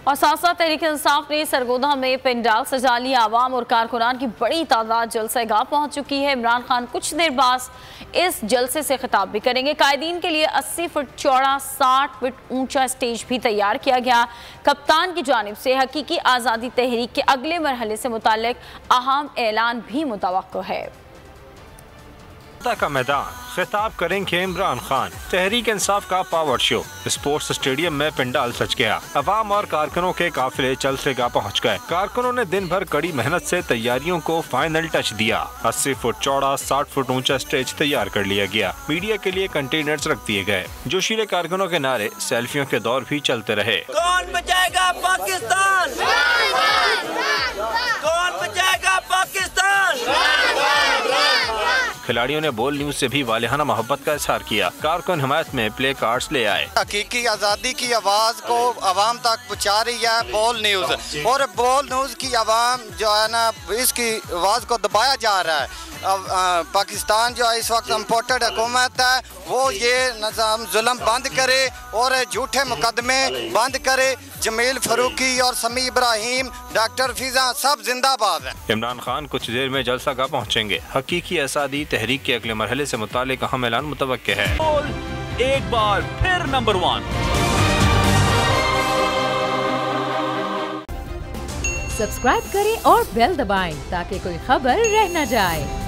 और साथ साथ तहरीक इंसाफ ने सरगोदा में पेंडाल सजा लिया। आवाम और कारकुनान की बड़ी तादाद जलसेगाह पहुंच चुकी है। इमरान खान कुछ देर बाद इस जलसे से खिताब भी करेंगे। कायदीन के लिए 80 फुट चौड़ा 60 फुट ऊंचा स्टेज भी तैयार किया गया। कप्तान की जानिब से हकीकी आज़ादी तहरीक के अगले मरहले से मुताल्लिक अहम ऐलान भी मुतवक्को है। का मैदान खिताब करेंगे इमरान खान। तहरीक इंसाफ का पावर शो। स्पोर्ट्स स्टेडियम में पंडाल सज गया। अवाम और कारकुनों के काफिले जलसेगाह पहुंच गए। कारकुनों ने दिन भर कड़ी मेहनत से तैयारियों को फाइनल टच दिया। 80 फुट चौड़ा 60 फुट ऊंचा स्टेज तैयार कर लिया गया। मीडिया के लिए कंटेनर्स रख दिए गए। जोशीले कारकुनों के नारे सेल्फियों के दौर भी चलते रहे। कौन बचाएगा पाकिस्तान? कौन बचाएगा पाकिस्तान? खिलाड़ियों ने बोल न्यूज से भी वालिहाना मोहब्बत का इजहार किया। कारकुन हिमायत में प्ले कार्ड्स ले आए। हकीकी आज़ादी की आवाज़ को आवाम तक पहुँचा रही है बोल न्यूज़, और बोल न्यूज़ की आवाम जो है ना, इसकी आवाज़ को दबाया जा रहा है। पाकिस्तान जो है इस वक्त इम्पोर्टेड हुकूमत है, वो ये निज़ाम जुल्म बंद करे और झूठे मुकदमे बंद करे। जमील फारूकी और समी इब्राहिम, डॉक्टर फिजा सब जिंदाबाद हैं। इमरान खान कुछ देर में जलसागाह पहुंचेंगे। हकीकी आज़ादी तहरीक के अगले मरहले से मुताल्लिक अहम ऐलान मुतवक्के है। एक बार फिर नंबर 1। सब्सक्राइब करें और बेल दबाएं ताकि कोई खबर रह न जाए।